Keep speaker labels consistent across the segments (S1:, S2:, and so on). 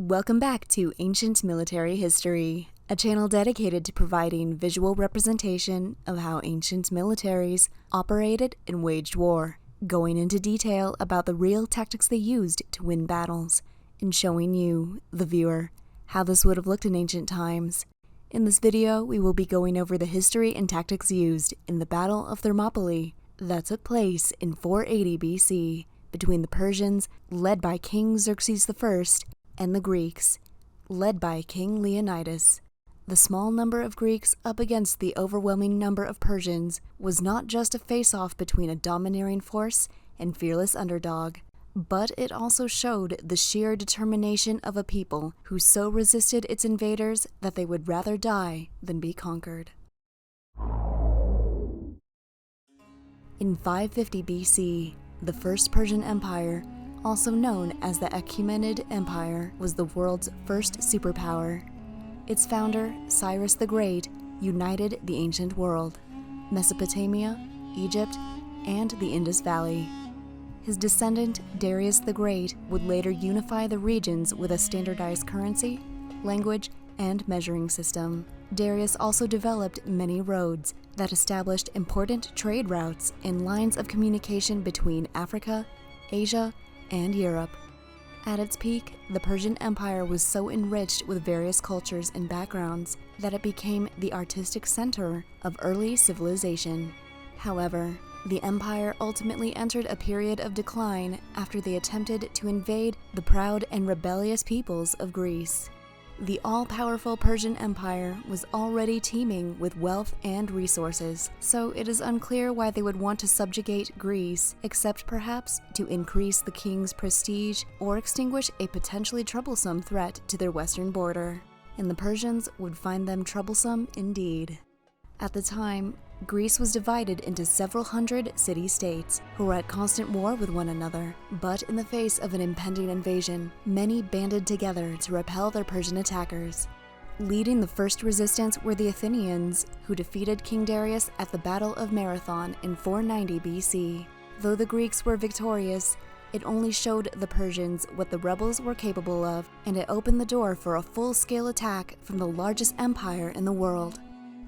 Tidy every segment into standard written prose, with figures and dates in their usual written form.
S1: Welcome back to Ancient Military History, a channel dedicated to providing visual representation of how ancient militaries operated and waged war, going into detail about the real tactics they used to win battles, and showing you, the viewer, how this would have looked in ancient times. In this video, we will be going over the history and tactics used in the Battle of Thermopylae that took place in 480 BC between the Persians, led by King Xerxes I, and the Greeks, led by King Leonidas. The small number of Greeks up against the overwhelming number of Persians was not just a face-off between a domineering force and fearless underdog, but it also showed the sheer determination of a people who so resisted its invaders that they would rather die than be conquered. In 550 BC, the First Persian Empire, also known as the Achaemenid Empire, was the world's first superpower. Its founder, Cyrus the Great, united the ancient world, Mesopotamia, Egypt, and the Indus Valley. His descendant, Darius the Great, would later unify the regions with a standardized currency, language, and measuring system. Darius also developed many roads that established important trade routes and lines of communication between Africa, Asia, and Europe. At its peak, the Persian Empire was so enriched with various cultures and backgrounds that it became the artistic center of early civilization. However, the empire ultimately entered a period of decline after they attempted to invade the proud and rebellious peoples of Greece. The all-powerful Persian Empire was already teeming with wealth and resources, so it is unclear why they would want to subjugate Greece, except perhaps to increase the king's prestige or extinguish a potentially troublesome threat to their western border. And the Persians would find them troublesome indeed. At the time, Greece was divided into several hundred city-states who were at constant war with one another, but in the face of an impending invasion, many banded together to repel their Persian attackers. Leading the first resistance were the Athenians, who defeated King Darius at the Battle of Marathon in 490 BC. Though the Greeks were victorious, it only showed the Persians what the rebels were capable of, and it opened the door for a full-scale attack from the largest empire in the world.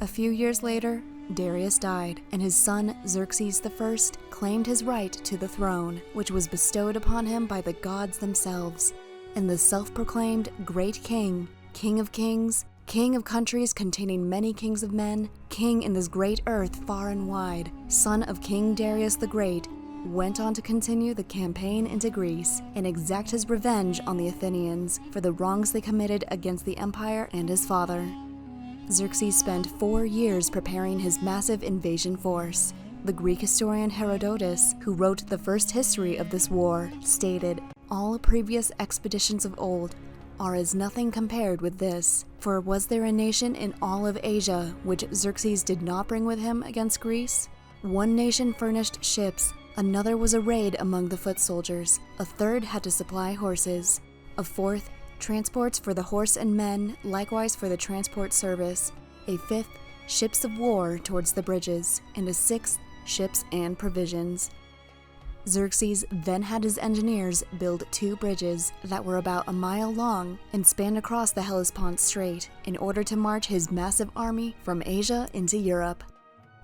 S1: A few years later, Darius died, and his son Xerxes I claimed his right to the throne, which was bestowed upon him by the gods themselves. And the self-proclaimed Great King, King of Kings, King of countries containing many kings of men, King in this great earth far and wide, son of King Darius the Great, went on to continue the campaign into Greece and exact his revenge on the Athenians for the wrongs they committed against the empire and his father. Xerxes spent 4 years preparing his massive invasion force. The Greek historian Herodotus, who wrote the first history of this war, stated, "All previous expeditions of old are as nothing compared with this, for was there a nation in all of Asia which Xerxes did not bring with him against Greece? One nation furnished ships, another was arrayed among the foot soldiers, a third had to supply horses, a fourth transports for the horse and men, likewise for the transport service, a fifth, ships of war towards the bridges, and a sixth, ships and provisions." Xerxes then had his engineers build 2 bridges that were about a mile long and spanned across the Hellespont Strait in order to march his massive army from Asia into Europe.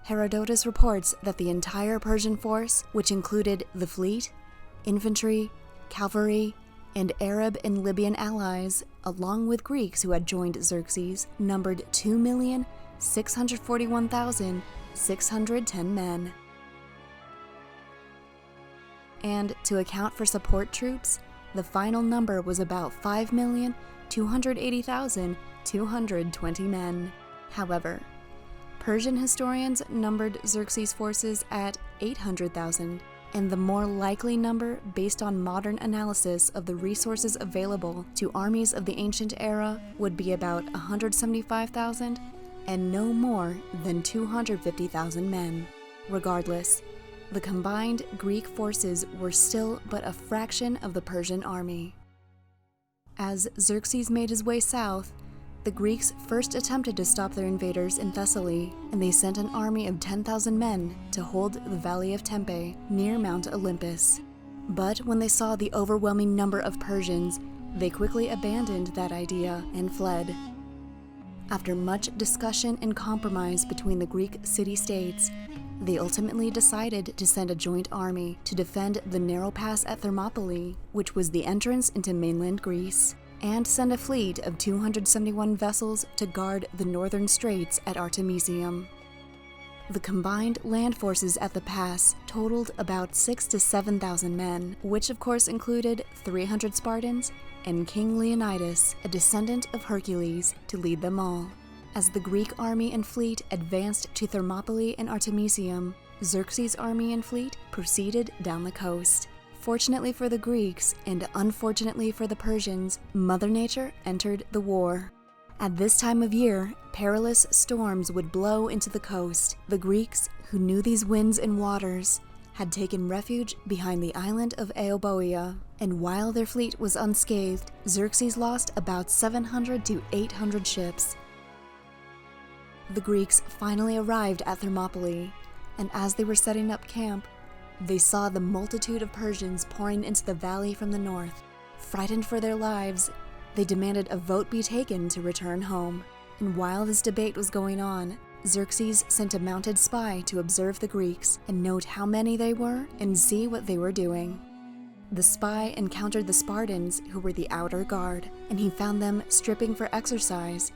S1: Herodotus reports that the entire Persian force, which included the fleet, infantry, cavalry, and Arab and Libyan allies, along with Greeks who had joined Xerxes, numbered 2,641,610 men. And to account for support troops, the final number was about 5,280,220 men. However, Persian historians numbered Xerxes' forces at 800,000, and the more likely number, based on modern analysis of the resources available to armies of the ancient era, would be about 175,000 and no more than 250,000 men. Regardless, the combined Greek forces were still but a fraction of the Persian army. As Xerxes made his way south, the Greeks first attempted to stop their invaders in Thessaly, and they sent an army of 10,000 men to hold the Valley of Tempe near Mount Olympus. But when they saw the overwhelming number of Persians, They quickly abandoned that idea and fled. After much discussion and compromise between the Greek city-states, they ultimately decided to send a joint army to defend the narrow pass at Thermopylae, which was the entrance into mainland Greece, and send a fleet of 271 vessels to guard the northern straits at Artemisium. The combined land forces at the pass totaled about 6,000 to 7,000 men, which of course included 300 Spartans and King Leonidas, a descendant of Hercules, to lead them all. As the Greek army and fleet advanced to Thermopylae and Artemisium, Xerxes' army and fleet proceeded down the coast. Fortunately for the Greeks, and unfortunately for the Persians, Mother Nature entered the war. At this time of year, perilous storms would blow into the coast. The Greeks, who knew these winds and waters, had taken refuge behind the island of Euboea, and while their fleet was unscathed, Xerxes lost about 700 to 800 ships. The Greeks finally arrived at Thermopylae, and as they were setting up camp, they saw the multitude of Persians pouring into the valley from the north. Frightened for their lives, they demanded a vote be taken to return home. And while this debate was going on, Xerxes sent a mounted spy to observe the Greeks and note how many they were and see what they were doing. The spy encountered the Spartans, who were the outer guard, and he found them stripping for exercise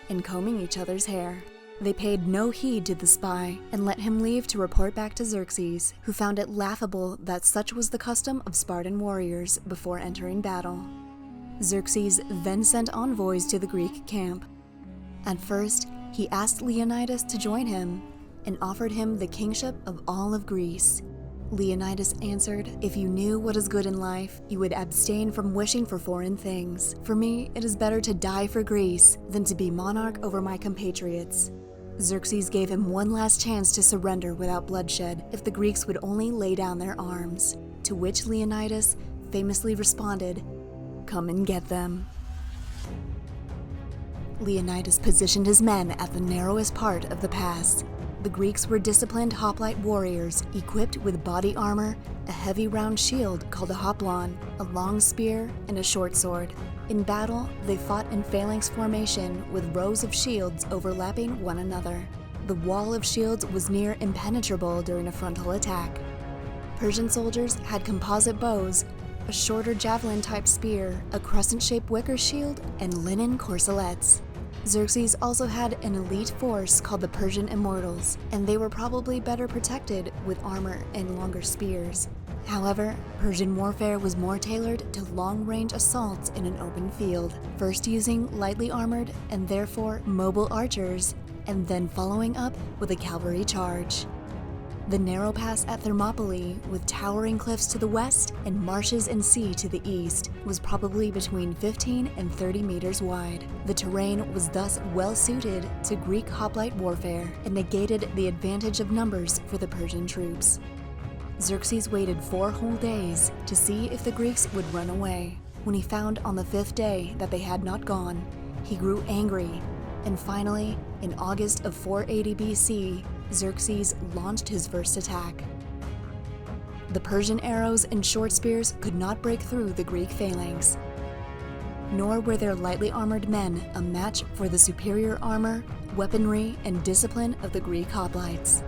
S1: and combing each other's hair. They paid no heed to the spy and let him leave to report back to Xerxes, who found it laughable that such was the custom of Spartan warriors before entering battle. Xerxes then sent envoys to the Greek camp. At first, he asked Leonidas to join him and offered him the kingship of all of Greece. Leonidas answered, "If you knew what is good in life, you would abstain from wishing for foreign things. For me, it is better to die for Greece than to be monarch over my compatriots." Xerxes gave him one last chance to surrender without bloodshed if the Greeks would only lay down their arms, to which Leonidas famously responded, "Come and get them." Leonidas positioned his men at the narrowest part of the pass. The Greeks were disciplined hoplite warriors equipped with body armor, a heavy round shield called a hoplon, a long spear, and a short sword. In battle, they fought in phalanx formation with rows of shields overlapping one another. The wall of shields was near impenetrable during a frontal attack. Persian soldiers had composite bows, a shorter javelin-type spear, a crescent-shaped wicker shield, and linen corselets. Xerxes also had an elite force called the Persian Immortals, and they were probably better protected with armor and longer spears. However, Persian warfare was more tailored to long-range assaults in an open field, first using lightly armored and therefore mobile archers, and then following up with a cavalry charge. The narrow pass at Thermopylae, with towering cliffs to the west and marshes and sea to the east, was probably between 15 and 30 meters wide. The terrain was thus well suited to Greek hoplite warfare and negated the advantage of numbers for the Persian troops. Xerxes waited 4 whole days to see if the Greeks would run away. When he found on the 5th day that they had not gone, he grew angry, and finally, in August of 480 BC, Xerxes launched his first attack. The Persian arrows and short spears could not break through the Greek phalanx, nor were their lightly armored men a match for the superior armor, weaponry, and discipline of the Greek hoplites.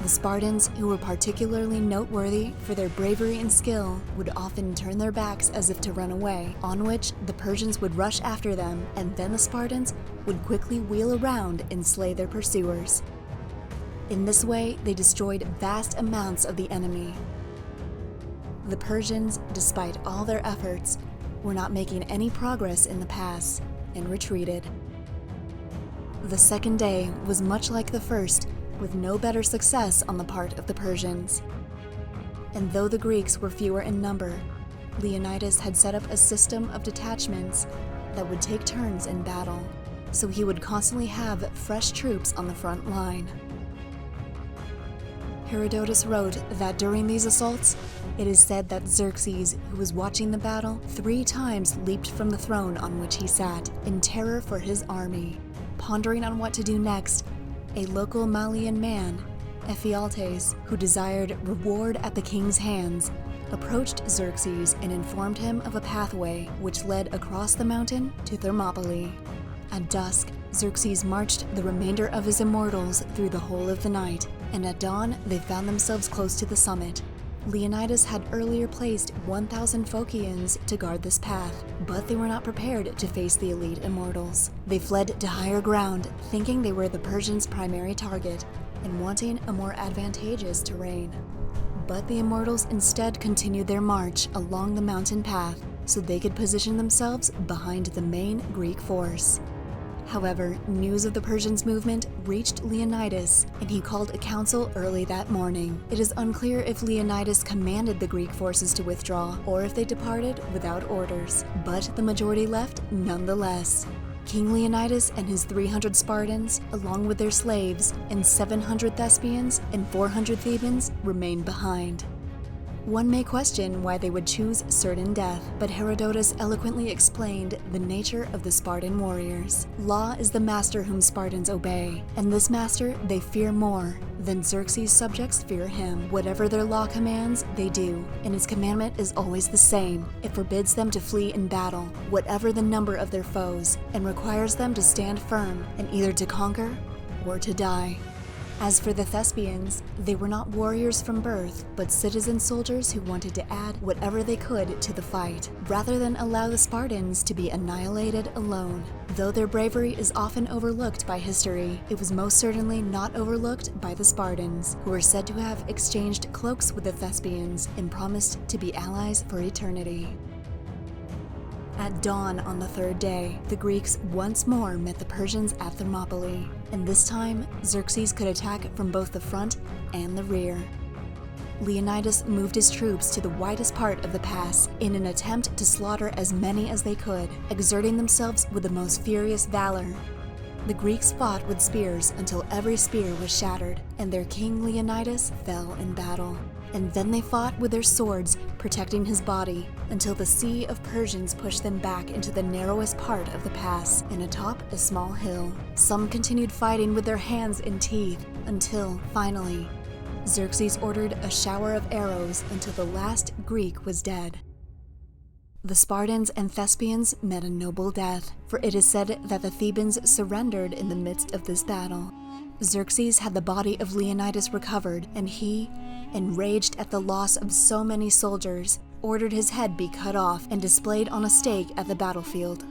S1: The Spartans, who were particularly noteworthy for their bravery and skill, would often turn their backs as if to run away, on which the Persians would rush after them, and then the Spartans would quickly wheel around and slay their pursuers. In this way, they destroyed vast amounts of the enemy. The Persians, despite all their efforts, were not making any progress in the pass and retreated. The second day was much like the first, with no better success on the part of the Persians. And though the Greeks were fewer in number, Leonidas had set up a system of detachments that would take turns in battle, so he would constantly have fresh troops on the front line. Herodotus wrote that during these assaults, it is said that Xerxes, who was watching the battle, 3 times leaped from the throne on which he sat, in terror for his army. Pondering on what to do next, a local Malian man, Ephialtes, who desired reward at the king's hands, approached Xerxes and informed him of a pathway which led across the mountain to Thermopylae. At dusk, Xerxes marched the remainder of his immortals through the whole of the night, and at dawn they found themselves close to the summit. Leonidas had earlier placed 1,000 Phocians to guard this path, but they were not prepared to face the elite immortals. They fled to higher ground, thinking they were the Persians' primary target, and wanting a more advantageous terrain. But the immortals instead continued their march along the mountain path so they could position themselves behind the main Greek force. However, news of the Persians' movement reached Leonidas, and he called a council early that morning. It is unclear if Leonidas commanded the Greek forces to withdraw, or if they departed without orders, but the majority left nonetheless. King Leonidas and his 300 Spartans, along with their slaves, and 700 Thespians and 400 Thebans remained behind. One may question why they would choose certain death, but Herodotus eloquently explained the nature of the Spartan warriors. Law is the master whom Spartans obey, and this master they fear more than Xerxes' subjects fear him. Whatever their law commands, they do, and its commandment is always the same. It forbids them to flee in battle, whatever the number of their foes, and requires them to stand firm and either to conquer or to die. As for the Thespians, they were not warriors from birth, but citizen soldiers who wanted to add whatever they could to the fight, rather than allow the Spartans to be annihilated alone. Though their bravery is often overlooked by history, it was most certainly not overlooked by the Spartans, who are said to have exchanged cloaks with the Thespians and promised to be allies for eternity. At dawn on the third day, the Greeks once more met the Persians at Thermopylae, and this time Xerxes could attack from both the front and the rear. Leonidas moved his troops to the widest part of the pass in an attempt to slaughter as many as they could, exerting themselves with the most furious valor. The Greeks fought with spears until every spear was shattered, and their king Leonidas fell in battle. And then they fought with their swords, protecting his body, until the sea of Persians pushed them back into the narrowest part of the pass and atop a small hill. Some continued fighting with their hands and teeth, until, finally, Xerxes ordered a shower of arrows until the last Greek was dead. The Spartans and Thespians met a noble death, for it is said that the Thebans surrendered in the midst of this battle. Xerxes had the body of Leonidas recovered, and he, enraged at the loss of so many soldiers, ordered his head be cut off and displayed on a stake at the battlefield.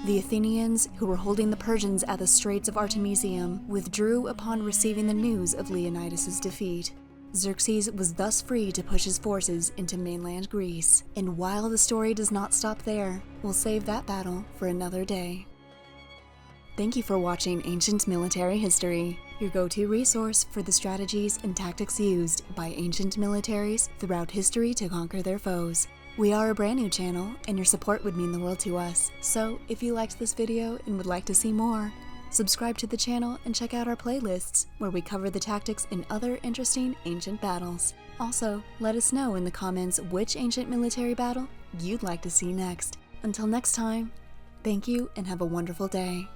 S1: The Athenians, who were holding the Persians at the Straits of Artemisium, withdrew upon receiving the news of Leonidas' defeat. Xerxes was thus free to push his forces into mainland Greece, and while the story does not stop there, we'll save that battle for another day. Thank you for watching Ancient Military History, your go-to resource for the strategies and tactics used by ancient militaries throughout history to conquer their foes. We are a brand new channel, and your support would mean the world to us, so if you liked this video and would like to see more, subscribe to the channel and check out our playlists where we cover the tactics in other interesting ancient battles. Also, let us know in the comments which ancient military battle you'd like to see next. Until next time, thank you and have a wonderful day.